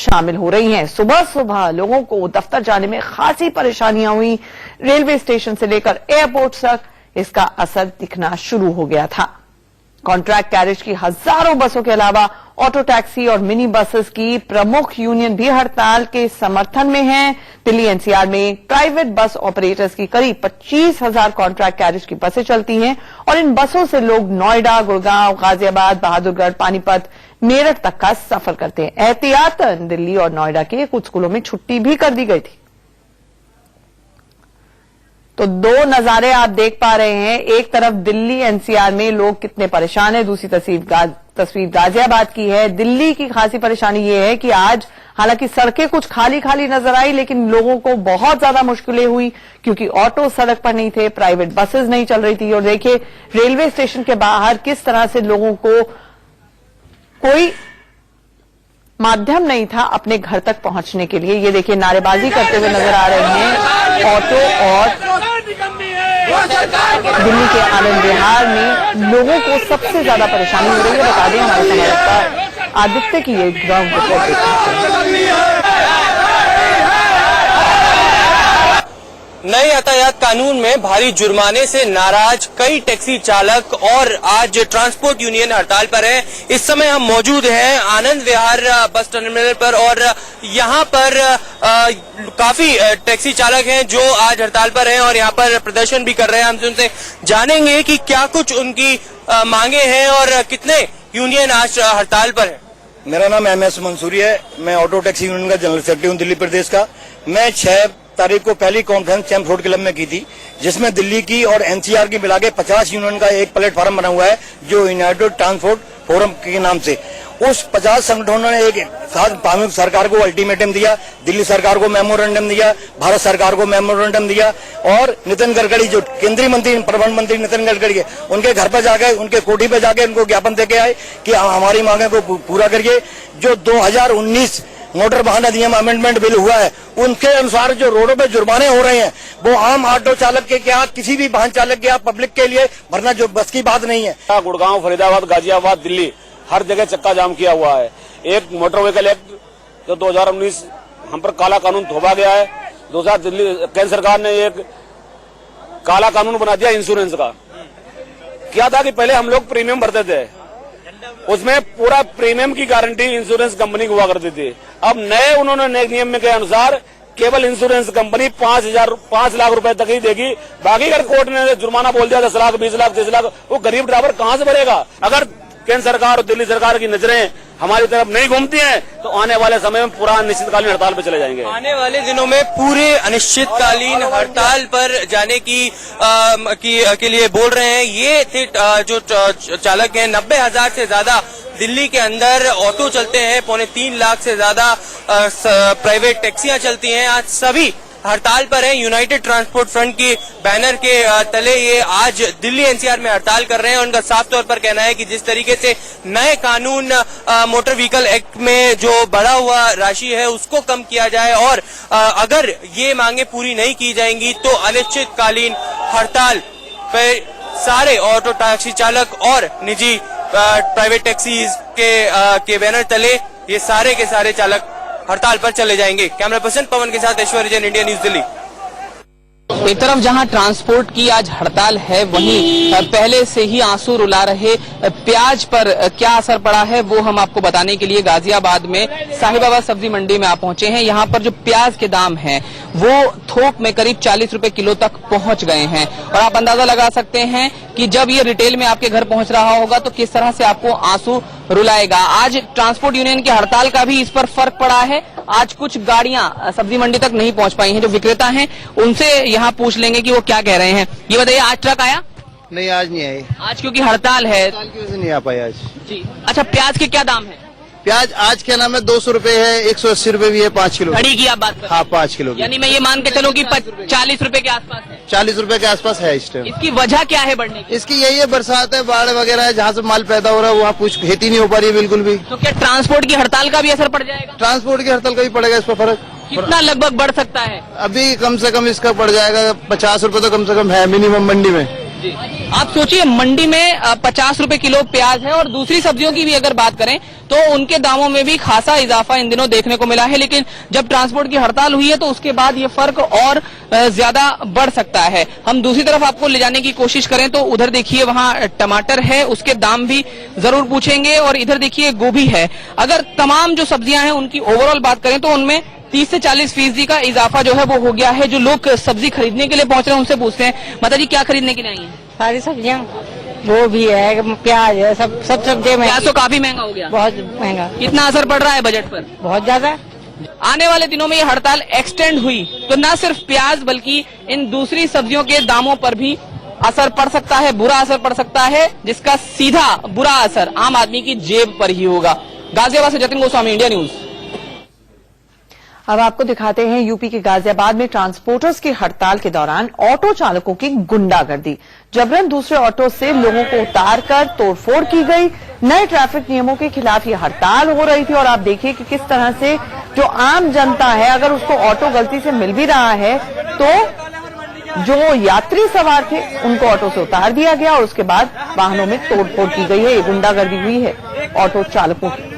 शामिल हो रही हैं। सुबह सुबह लोगों को दफ्तर जाने में खासी परेशानियां हुई। रेलवे स्टेशन से लेकर एयरपोर्ट तक इसका असर दिखना शुरू हो गया था। कॉन्ट्रैक्ट कैरेज की हजारों बसों के अलावा ऑटो टैक्सी और मिनी बसेस की प्रमुख यूनियन भी हड़ताल के समर्थन में है। दिल्ली एनसीआर में प्राइवेट बस ऑपरेटर्स की करीब 25,000 कॉन्ट्रैक्ट कैरेज की बसें चलती हैं और इन बसों से लोग नोएडा, गुड़गांव, गाजियाबाद, बहादुरगढ़, पानीपत, मेरठ तक का सफर करते हैं। एहतियातन दिल्ली और नोएडा के कुछ स्कूलों में छुट्टी भी कर दी गई थी। तो दो नजारे आप देख पा रहे हैं, एक तरफ दिल्ली एनसीआर में लोग कितने परेशान हैं, दूसरी तस्वीर गाजियाबाद की है। दिल्ली की खासी परेशानी ये है कि आज हालांकि सड़कें कुछ खाली खाली नजर आई, लेकिन लोगों को बहुत ज्यादा मुश्किलें हुई क्योंकि ऑटो सड़क पर नहीं थे, प्राइवेट बसेस नहीं चल रही थी। और देखिए रेलवे स्टेशन के बाहर किस तरह से लोगों को कोई माध्यम नहीं था अपने घर तक पहुंचने के लिए। ये देखिए नारेबाजी करते हुए नजर आ रहे हैं ऑटो। और दिल्ली के आनंद विहार में लोगों को सबसे ज्यादा परेशानी हो रही है। बता दें हमारे संवाददाता आदित्य की ये ग्राउंड रिपोर्ट। नए यातायात कानून में भारी जुर्माने से नाराज कई टैक्सी चालक और आज ट्रांसपोर्ट यूनियन हड़ताल पर है। इस समय हम मौजूद हैं आनंद विहार बस टर्मिनल पर और यहाँ पर काफी टैक्सी चालक हैं जो आज हड़ताल पर हैं और यहाँ पर प्रदर्शन भी कर रहे हैं। हम उनसे जानेंगे कि क्या कुछ उनकी मांगे हैं और कितने यूनियन आज हड़ताल पर है। मेरा नाम MS मंसूरी है। मैं ऑटो टैक्सी यूनियन का जनरल सेक्रेटरी हूँ दिल्ली प्रदेश का। मैं 6 तारीख को पहली कॉन्फ्रेंस चैम्प रोड क्लब में की थी, जिसमें दिल्ली की और एनसीआर की मिला के 50 यूनियन का एक प्लेटफॉर्म बना हुआ है जो यूनाइटेड ट्रांसपोर्ट फोरम के नाम से। उस 50 संगठनों ने एक साथ सरकार को अल्टीमेटम दिया, दिल्ली सरकार को मेमोरेंडम दिया, भारत सरकार को मेमोरेंडम दिया और नितिन गडकरी जो केंद्रीय मंत्री परिवहन मंत्री नितिन गडकरी है उनके घर पर जाके उनके कोठी पे जाके उनको ज्ञापन देके आए कि हमारी मांगे को पूरा करिए। जो 2019 मोटर वाहन अधिनियम अमेंडमेंट बिल हुआ है उनके अनुसार जो रोडों पे जुर्माने हो रहे हैं वो आम ऑटो चालक के क्या किसी भी वाहन चालक के पब्लिक के लिए भरना जो बस की बात नहीं है। गुड़गांव, फरीदाबाद, गाजियाबाद, दिल्ली हर जगह चक्का जाम किया हुआ है। एक मोटर व्हीकल एक्ट जो 2019 हम पर काला कानून थोपा गया है। दूसरा दिल्ली केंद्र सरकार ने एक काला कानून बना दिया इंश्योरेंस का। क्या था कि पहले हम लोग प्रीमियम भरते थे, उसमें पूरा प्रीमियम की गारंटी इंश्योरेंस कंपनी को हुआ करती थी। अब नए उन्होंने नए नियम के अनुसार केवल इंश्योरेंस कंपनी 5 लाख रुपए तक ही देगी। बाकी अगर कोर्ट ने जुर्माना बोल दिया 10 लाख, 20 लाख, 30 लाख, वो गरीब ड्राइवर कहां से भरेगा। अगर केंद्र सरकार और दिल्ली सरकार की नजरें हमारी तरफ नहीं घूमती हैं तो आने वाले समय में पूरा अनिश्चितकालीन हड़ताल पर चले जाएंगे। आने वाले दिनों में पूरे अनिश्चितकालीन हड़ताल पर जाने के लिए बोल रहे हैं। ये थे जो चालक हैं। 90,000 से ज्यादा दिल्ली के अंदर ऑटो चलते हैं, 3.25 लाख से ज्यादा प्राइवेट टैक्सियां चलती हैं। आज सभी हड़ताल पर है। यूनाइटेड ट्रांसपोर्ट फ्रंट की बैनर के तले ये आज दिल्ली एनसीआर में हड़ताल कर रहे हैं। उनका साफ तौर पर कहना है कि जिस तरीके से नए कानून मोटर व्हीकल एक्ट में जो बढ़ा हुआ राशि है उसको कम किया जाए और अगर ये मांगे पूरी नहीं की जाएंगी तो अनिश्चितकालीन हड़ताल पर सारे ऑटो टैक्सी चालक और निजी प्राइवेट टैक्सीज के बैनर तले ये सारे के सारे चालक हड़ताल पर चले जाएंगे। कैमरा पर्सन पवन के साथ ऐश्वर्य जैन, इंडिया न्यूज दिल्ली। एक तरफ जहां ट्रांसपोर्ट की आज हड़ताल है, वहीं पहले से ही आंसू रुला रहे प्याज पर क्या असर पड़ा है वो हम आपको बताने के लिए गाजियाबाद में साहिबाबाद सब्जी मंडी में आप पहुंचे हैं। यहां पर जो प्याज के दाम हैं वो थोक में करीब 40 रुपए किलो तक पहुंच गए हैं और आप अंदाजा लगा सकते हैं कि जब ये रिटेल में आपके घर पहुंच रहा होगा तो किस तरह से आपको आंसू रुलाएगा। आज ट्रांसपोर्ट यूनियन की हड़ताल का भी इस पर फर्क पड़ा है। आज कुछ गाड़ियां सब्जी मंडी तक नहीं पहुंच पाई हैं। जो विक्रेता हैं उनसे यहाँ पूछ लेंगे कि वो क्या कह रहे हैं। ये बताइए, आज ट्रक आया? नहीं, आज नहीं आए। आज क्योंकि हड़ताल है, हड़ताल की वजह से नहीं आ पाए आज जी। अच्छा, प्याज के क्या दाम है? प्याज आज क्या नाम है 200 रुपए है, 180 रुपए भी है 5 किलो। घड़ी की आप बात कर? हाँ, 5 किलो। यानी मैं ये मान के चलूं कि 40 रुपए के आसपास है। 40 रुपए के आसपास है इस टाइम। इसकी वजह क्या है बढ़ने की? इसकी यही है, बरसात है, बाढ़ वगैरह है, जहाँ से माल पैदा हो रहा है वहाँ कुछ खेती नहीं हो पा रही है बिल्कुल भी। तो क्या ट्रांसपोर्ट की हड़ताल का भी असर पड़ जाएगा? ट्रांसपोर्ट की हड़ताल का भी पड़ेगा इस पर फर्क। कितना लगभग बढ़ सकता है? अभी कम से कम इसका पड़ जाएगा 50 रुपए तो कम से कम है मिनिमम मंडी में। जी। आप सोचिए मंडी में 50 रुपए किलो प्याज है और दूसरी सब्जियों की भी अगर बात करें तो उनके दामों में भी खासा इजाफा इन दिनों देखने को मिला है। लेकिन जब ट्रांसपोर्ट की हड़ताल हुई है तो उसके बाद ये फर्क और ज्यादा बढ़ सकता है। हम दूसरी तरफ आपको ले जाने की कोशिश करें तो उधर देखिए वहां टमाटर है, उसके दाम भी जरूर पूछेंगे, और इधर देखिए गोभी है। अगर तमाम जो सब्जियां हैं उनकी ओवरऑल बात करें तो उनमें 30 से 40% का इजाफा जो है वो हो गया है। जो लोग सब्जी खरीदने के लिए पहुंच रहे हैं उनसे पूछते हैं, माता जी क्या खरीदने के लिए आई है? सारी सब्जियां, गोभी है, प्याज है, सब सब्जियां। प्याज तो काफी महंगा हो गया, बहुत महंगा। कितना असर पड़ रहा है बजट पर? बहुत ज्यादा। आने वाले दिनों में ये हड़ताल एक्सटेंड हुई तो न सिर्फ प्याज बल्कि इन दूसरी सब्जियों के दामों पर भी असर पड़ सकता है, बुरा असर पड़ सकता है, जिसका सीधा बुरा असर आम आदमी की जेब पर ही होगा। गाजियाबाद से जतिन गोस्वामी, इंडिया न्यूज। अब आपको दिखाते हैं यूपी के गाजियाबाद में ट्रांसपोर्टर्स की हड़ताल के दौरान ऑटो चालकों की गुंडागर्दी। जबरन दूसरे ऑटो से लोगों को उतारकर तोड़फोड़ की गई। नए ट्रैफिक नियमों के खिलाफ ये हड़ताल हो रही थी और आप देखिए कि किस तरह से जो आम जनता है, अगर उसको ऑटो गलती से मिल भी रहा है तो जो यात्री सवार थे उनको ऑटो से उतार दिया गया और उसके बाद वाहनों में तोड़फोड़ की गई है। ये गुंडागर्दी हुई है ऑटो चालकों की।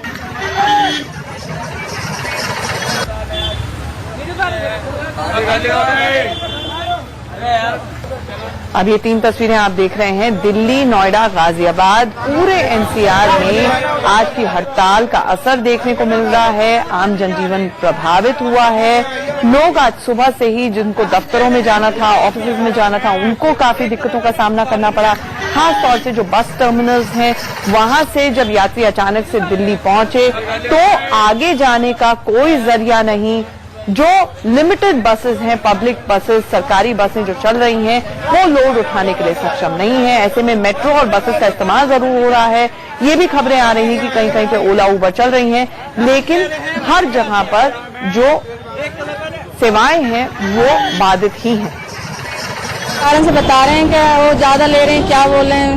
अब ये 3 तस्वीरें आप देख रहे हैं। दिल्ली, नोएडा, गाजियाबाद, पूरे एनसीआर में आज की हड़ताल का असर देखने को मिल रहा है। आम जनजीवन प्रभावित हुआ है। लोग आज सुबह से ही जिनको दफ्तरों में जाना था, ऑफिस में जाना था, उनको काफी दिक्कतों का सामना करना पड़ा। खास तौर से जो बस टर्मिनल्स हैं वहां से जब यात्री अचानक से दिल्ली पहुंचे तो आगे जाने का कोई जरिया नहीं। जो लिमिटेड बसेस हैं, पब्लिक बसेस, सरकारी बसें जो चल रही हैं, वो लोड उठाने के लिए सक्षम नहीं है। ऐसे में मेट्रो और बसेस का इस्तेमाल जरूर हो रहा है। ये भी खबरें आ रही हैं कि कहीं कहीं पे ओला उबर चल रही हैं, लेकिन हर जगह पर जो सेवाएं हैं वो बाधित ही हैं। कारण से बता रहे हैं कि वो ज्यादा ले रहे हैं, क्या बोल रहे हैं।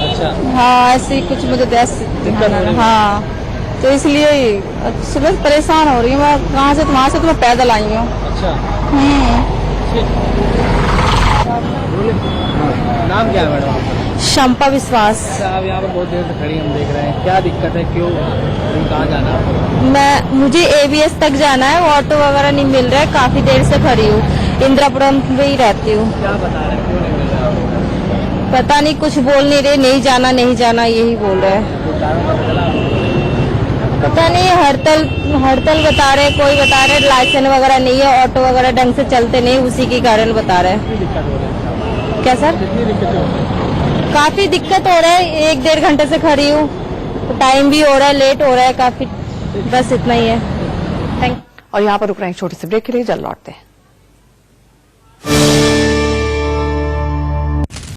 अच्छा, हाँ ऐसे ही कुछ मुझे दिक्कत। हाँ तो इसलिए सुबह परेशान हो रही हूँ मैं। कहाँ से वहाँ से तो मैं पैदल आई हूँ। अच्छा। नाम क्या है मैडम? शंपा विश्वास। आप यहाँ पर बहुत देर से खड़ी हम देख रहे हैं, क्या दिक्कत है, क्यों, कहाँ जाना है? मुझे ABS तक जाना है, ऑटो वगैरह नहीं मिल रहा है, काफी देर से खड़ी हूँ। इंदिरापुरम में ही रहती हूँ। क्या बता रहे हैं, क्यों नहीं मिल रहा? पता नहीं, कुछ बोल नहीं रहे, नहीं जाना नहीं जाना यही बोल रहे हैं। पता नहीं, हड़ताल बता रहे, कोई बता रहे लाइसेंस वगैरह नहीं है, ऑटो वगैरह ढंग से चलते नहीं, उसी के कारण बता रहे हैं। क्या सर? काफी दिक्कत हो रहा है। 1-1.5 घंटे से खड़ी हूँ, तो टाइम भी हो रहा है, लेट हो रहा है काफी। बस इतना ही है। Thank you. और यहाँ पर रुक रहे हैं छोटी सी ब्रेक के लिए, जल्द लौटते हैं।